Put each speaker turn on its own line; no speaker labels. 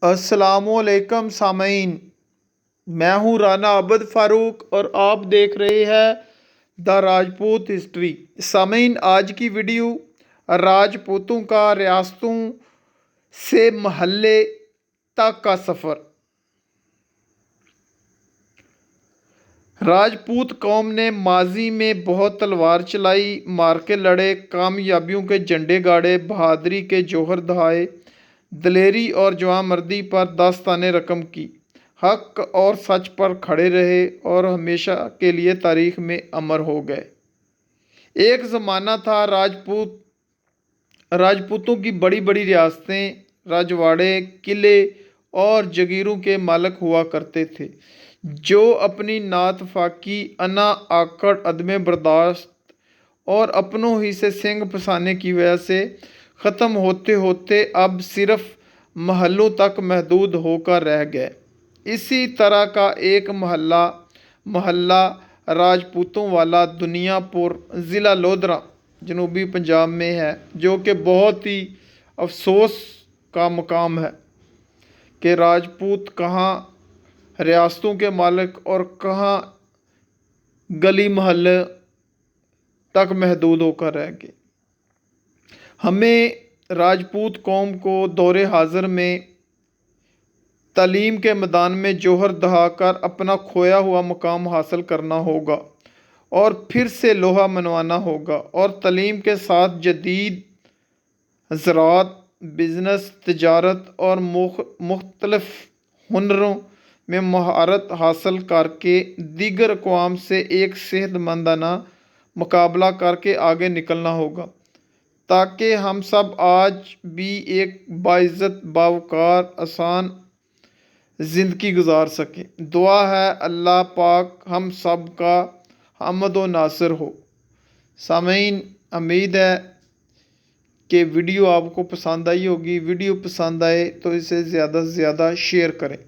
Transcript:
अस्सलाम वालेकुम सामीन। मैं हूँ राना आबद फ़ारूक और आप देख रहे हैं द राजपूत हिस्ट्री। सामीन, आज की वीडियो राजपूतों का रियासतों से महल्ले तक का सफ़र। राजपूत कौम ने माजी में बहुत तलवार चलाई, मार्के लड़े, कामयाबियों के झंडे गाड़े, बहादुरी के जौहर दहाए, दलेरी और जवानमर्दी पर दास्ताने रकम की, हक और सच पर खड़े रहे और हमेशा के लिए तारीख में अमर हो गए। एक ज़माना था राजपूतों की बड़ी बड़ी रियासतें, रजवाड़े, किले और जगीरों के मालिक हुआ करते थे, जो अपनी नात फाकी, अना आकड़, अदम बर्दाश्त और अपनों ही से सिंग फंसाने की वजह से ख़त्म होते होते अब सिर्फ महलों तक महदूद होकर रह गए। इसी तरह का एक महल्ला राजपूतों वाला दुनियापुर, ज़िला लोधरा, जनूबी पंजाब में है, जो कि बहुत ही अफसोस का मकाम है कि राजपूत कहाँ रियासतों के मालिक और कहाँ गली महल्ले तक महदूद होकर रह गए। हमें राजपूत कौम को दौरे हाज़िर में तालीम के मैदान में जौहर दहाकर अपना खोया हुआ मकाम हासिल करना होगा और फिर से लोहा मनवाना होगा और तालीम के साथ जदीद ज़राअत, बिज़नेस, तिजारत और मुख्तलिफ हुनरों में महारत हासिल करके दीगर अक़वाम से एक सेहतमंदाना मुकाबला करके आगे निकलना होगा, ताकि हम सब आज भी एक बाइज़्ज़त, बावक़ार, आसान ज़िंदगी गुजार सकें। दुआ है अल्लाह पाक हम सब का हमद व नासिर हो। सामीन, उम्मीद है कि वीडियो आपको पसंद आई होगी। वीडियो पसंद आए तो इसे ज़्यादा से ज़्यादा शेयर करें।